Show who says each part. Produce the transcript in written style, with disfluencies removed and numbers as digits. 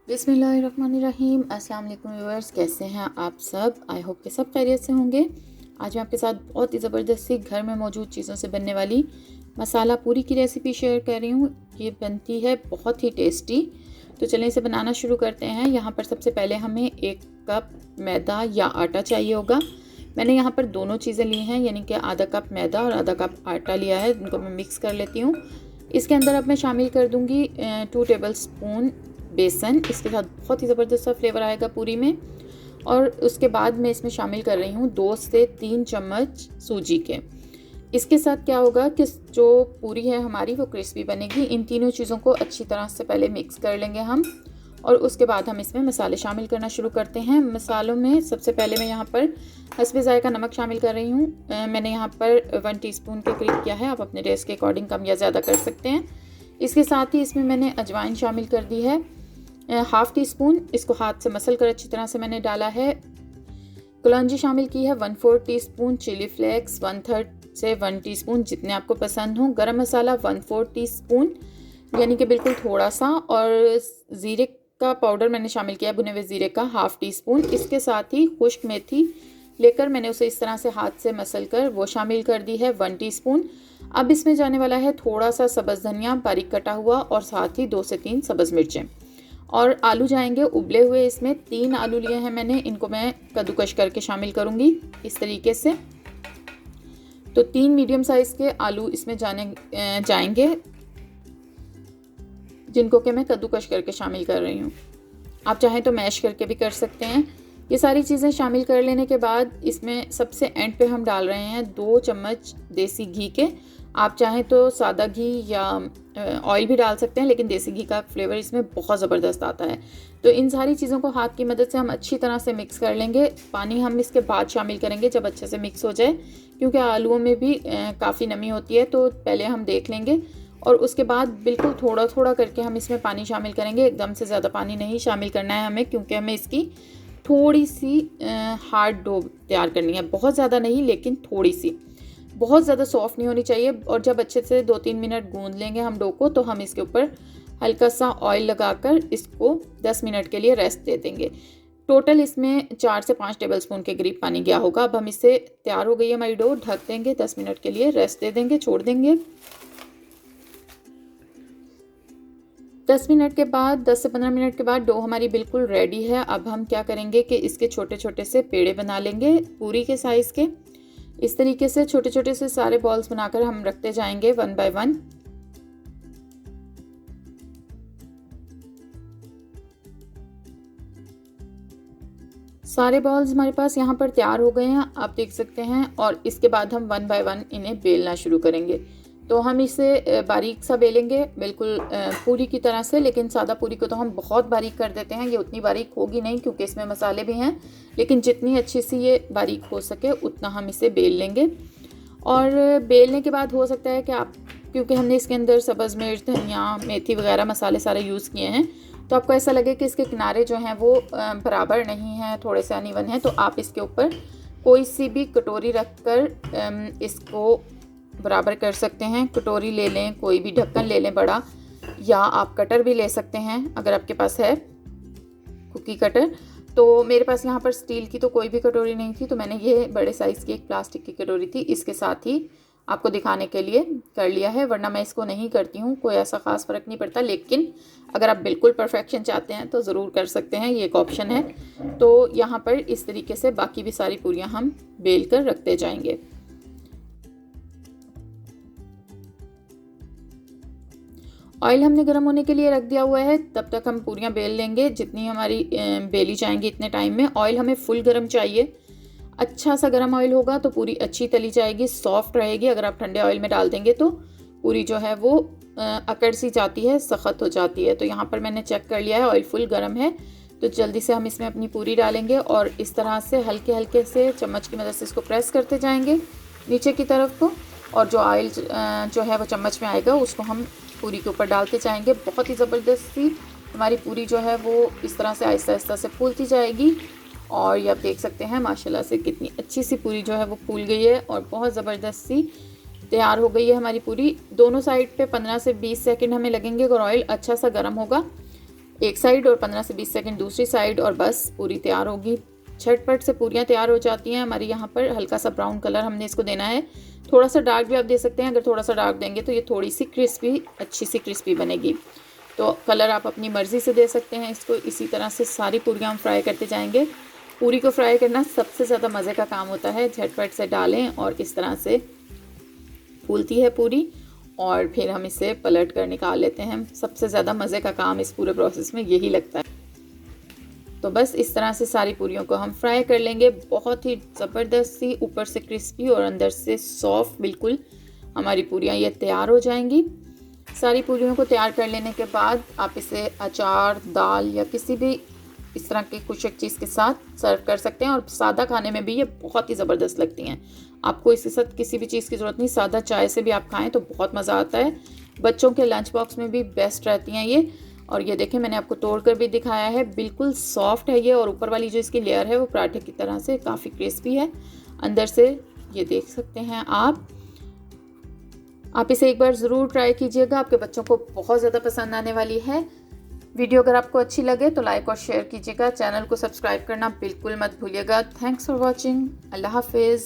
Speaker 1: बिस्मिल्लाहिर्रहमानिर्रहीम। अस्सलाम वालेकुम व्यूअर्स, कैसे हैं आप सब? आई होप कि सब खैरियत से होंगे। आज मैं आपके साथ बहुत ही ज़बरदस्त सी घर में मौजूद चीज़ों से बनने वाली मसाला पूरी की रेसिपी शेयर कर रही हूँ। ये बनती है बहुत ही टेस्टी। तो चलें इसे बनाना शुरू करते हैं। यहाँ पर सबसे पहले हमें 1 कप मैदा या आटा चाहिए होगा। मैंने यहाँ पर दोनों चीज़ें ली हैं, यानी कि आधा कप मैदा और आधा कप आटा लिया है। इनको मैं मिक्स कर लेती हूँ। इसके अंदर अब मैं शामिल कर दूँगी 2 टेबल स्पून बेसन। इसके साथ बहुत ही ज़बरदस्त सा फ्लेवर आएगा पूरी में। और उसके बाद मैं इसमें शामिल कर रही हूँ 2 से 3 चम्मच सूजी के। इसके साथ क्या होगा कि जो पूरी है हमारी वो क्रिस्पी बनेगी। इन तीनों चीज़ों को अच्छी तरह से पहले मिक्स कर लेंगे हम, और उसके बाद हम इसमें मसाले शामिल करना शुरू करते हैं। मसालों में सबसे पहले मैं यहाँ पर हस्बे ज़ायका नमक शामिल कर रही हूँ। मैंने यहाँ पर 1 टीस्पून के करीब किया है। आप अपने टेस्ट के अकॉर्डिंग कम या ज़्यादा कर सकते हैं। इसके साथ ही इसमें मैंने अजवाइन शामिल कर दी है 1/2 टीस्पून। इसको हाथ से मसल कर अच्छी तरह से मैंने डाला है। कलौंजी शामिल की है 1/4 टीस्पून। चिली फ्लेक्स 1/3 से 1 टीस्पून, जितने आपको पसंद हो। गरम मसाला 1/4 टीस्पून, यानी कि बिल्कुल थोड़ा सा। और ज़ीरे का पाउडर मैंने शामिल किया, भुने हुए ज़ीरे का 1/2 टीस्पून। इसके साथ ही खुश्क मेथी लेकर मैंने उसे इस तरह से हाथ से मसल कर वो शामिल कर दी है 1 टीस्पून। अब इसमें जाने वाला है थोड़ा सा सब्ज़ धनिया बारीक कटा हुआ, और साथ ही 2 से 3 सब्ज़ मिर्चें। और आलू जाएंगे उबले हुए। इसमें 3 आलू लिए हैं मैंने, इनको मैं कद्दूकश करके शामिल करूँगी इस तरीके से। तो 3 मीडियम साइज़ के आलू इसमें जाएंगे, जिनको कि मैं कद्दूकश करके शामिल कर रही हूँ। आप चाहें तो मैश करके भी कर सकते हैं। ये सारी चीज़ें शामिल कर लेने के बाद इसमें सबसे एंड पे हम डाल रहे हैं 2 चम्मच देसी घी के। आप चाहें तो सादा घी या ऑयल भी डाल सकते हैं, लेकिन देसी घी का फ्लेवर इसमें बहुत ज़बरदस्त आता है। तो इन सारी चीज़ों को हाथ की मदद से हम अच्छी तरह से मिक्स कर लेंगे। पानी हम इसके बाद शामिल करेंगे जब अच्छे से मिक्स हो जाए, क्योंकि आलूओं में भी काफ़ी नमी होती है, तो पहले हम देख लेंगे। और उसके बाद बिल्कुल थोड़ा थोड़ा करके हम इसमें पानी शामिल करेंगे। एकदम से ज़्यादा पानी नहीं शामिल करना है हमें, क्योंकि हमें इसकी थोड़ी सी हार्ड डो तैयार करनी है। बहुत ज़्यादा नहीं, लेकिन थोड़ी सी, बहुत ज़्यादा सॉफ्ट नहीं होनी चाहिए। और जब अच्छे से 2-3 मिनट गूंद लेंगे हम डो को, तो हम इसके ऊपर हल्का सा ऑयल लगाकर इसको 10 मिनट के लिए रेस्ट दे देंगे। टोटल इसमें 4 से 5 टेबल स्पून के करीब पानी गया होगा। अब हम इससे तैयार हो गई है हमारी डो, ढक देंगे, 10 मिनट के लिए रेस्ट दे देंगे, छोड़ देंगे। 10 मिनट के बाद, 10 से 15 मिनट के बाद डो हमारी बिल्कुल रेडी है। अब हम क्या करेंगे कि इसके छोटे छोटे से पेड़े बना लेंगे पूरी के साइज़ के। इस तरीके से छोटे छोटे से सारे बॉल्स बनाकर हम रखते जाएंगे 1 बाय 1। सारे बॉल्स हमारे पास यहाँ पर तैयार हो गए हैं, आप देख सकते हैं। और इसके बाद हम 1 बाय 1 इन्हें बेलना शुरू करेंगे। तो हम इसे बारीक सा बेलेंगे, बिल्कुल पूरी की तरह से। लेकिन सादा पूरी को तो हम बहुत बारीक कर देते हैं, ये उतनी बारीक होगी नहीं क्योंकि इसमें मसाले भी हैं। लेकिन जितनी अच्छी सी ये बारीक हो सके उतना हम इसे बेल लेंगे। और बेलने के बाद हो सकता है कि आप, क्योंकि हमने इसके अंदर सब्ज़ मिर्च, धनिया, मेथी वगैरह मसाले सारे यूज़ किए हैं, तो आपको ऐसा लगे कि इसके किनारे जो हैं वो बराबर नहीं हैं, थोड़े से अनइवन हैं, तो आप इसके ऊपर कोई सी भी कटोरी रख कर इसको बराबर कर सकते हैं। कटोरी ले लें, कोई भी ढक्कन ले लें बड़ा, या आप कटर भी ले सकते हैं अगर आपके पास है कुकी कटर। तो मेरे पास यहाँ पर स्टील की तो कोई भी कटोरी नहीं थी, तो मैंने ये बड़े साइज़ की एक प्लास्टिक की कटोरी थी, इसके साथ ही आपको दिखाने के लिए कर लिया है। वरना मैं इसको नहीं करती हूँ, कोई ऐसा ख़ास फ़र्क नहीं पड़ता। लेकिन अगर आप बिल्कुल परफेक्शन चाहते हैं तो ज़रूर कर सकते हैं, ये एक ऑप्शन है। तो यहाँ पर इस तरीके से बाकी भी सारी पूरियाँ हम बेल कर रखते जाएंगे। ऑयल हमने गर्म होने के लिए रख दिया हुआ है, तब तक हम पूरियाँ बेल लेंगे। जितनी हमारी बेली जाएंगी इतने टाइम में। ऑयल हमें फुल गर्म चाहिए, अच्छा सा गर्म ऑयल होगा तो पूरी अच्छी तली जाएगी, सॉफ्ट रहेगी। अगर आप ठंडे ऑयल में डाल देंगे तो पूरी जो है वो अकड़ सी जाती है, सख्त हो जाती है। तो यहाँ पर मैंने चेक कर लिया है, ऑयल फुल गर्म है। तो जल्दी से हम इसमें अपनी पूरी डालेंगे और इस तरह से हल्के हल्के से चम्मच की मदद से इसको प्रेस करते जाएंगे नीचे की तरफ को। और जो ऑयल जो है वो चम्मच में आएगा उसको हम पूरी के ऊपर डालते जाएंगे। बहुत ही ज़बरदस्त सी हमारी पूरी जो है वो इस तरह से आहिस्ता आहिस्ता से फूलती जाएगी। और ये आप देख सकते हैं माशाल्लाह से कितनी अच्छी सी पूरी जो है वो फूल गई है और बहुत ज़बरदस्त सी तैयार हो गई है हमारी पूरी। दोनों साइड पे 15 से 20 सेकंड हमें लगेंगे अगर ऑयल अच्छा सा गर्म होगा एक साइड और 15 से 20 सेकंड दूसरी साइड, और बस पूरी तैयार होगी। झटपट से पूरियाँ तैयार हो जाती हैं हमारी। यहाँ पर हल्का सा ब्राउन कलर हमने इसको देना है, थोड़ा सा डार्क भी आप दे सकते हैं। अगर थोड़ा सा डार्क देंगे तो ये थोड़ी सी क्रिस्पी, अच्छी सी क्रिस्पी बनेगी। तो कलर आप अपनी मर्ज़ी से दे सकते हैं इसको। इसी तरह से सारी पूरियाँ हम फ्राई करते जाएंगे। पूरी को फ्राई करना सबसे ज़्यादा मज़े का काम होता है। झटपट से डालें और इस तरह से फूलती है पूरी, और फिर हम इसे पलट कर निकाल लेते हैं। सबसे ज़्यादा मज़े का काम इस पूरे प्रोसेस में यही लगता है। तो बस इस तरह से सारी पूरियों को हम फ्राई कर लेंगे। बहुत ही ज़बरदस्त सी, ऊपर से क्रिस्पी और अंदर से सॉफ्ट बिल्कुल हमारी पूरियाँ ये तैयार हो जाएंगी। सारी पूरियों को तैयार कर लेने के बाद आप इसे अचार, दाल या किसी भी इस तरह की कुछ एक चीज़ के साथ सर्व कर सकते हैं, और सादा खाने में भी ये बहुत ही ज़बरदस्त लगती हैं। आपको इसके साथ किसी भी चीज़ की ज़रूरत नहीं, सादा चाय से भी आप खाएं तो बहुत मज़ा आता है। बच्चों के लंच बॉक्स में भी बेस्ट रहती हैं ये। और ये देखें, मैंने आपको तोड़ कर भी दिखाया है, बिल्कुल सॉफ्ट है ये, और ऊपर वाली जो इसकी लेयर है वो पराठे की तरह से काफ़ी क्रिस्पी है अंदर से, ये देख सकते हैं आप इसे एक बार ज़रूर ट्राई कीजिएगा, आपके बच्चों को बहुत ज़्यादा पसंद आने वाली है। वीडियो अगर आपको अच्छी लगे तो लाइक और शेयर कीजिएगा, चैनल को सब्सक्राइब करना बिल्कुल मत भूलिएगा। Thanks for watching. अल्लाह हाफिज़।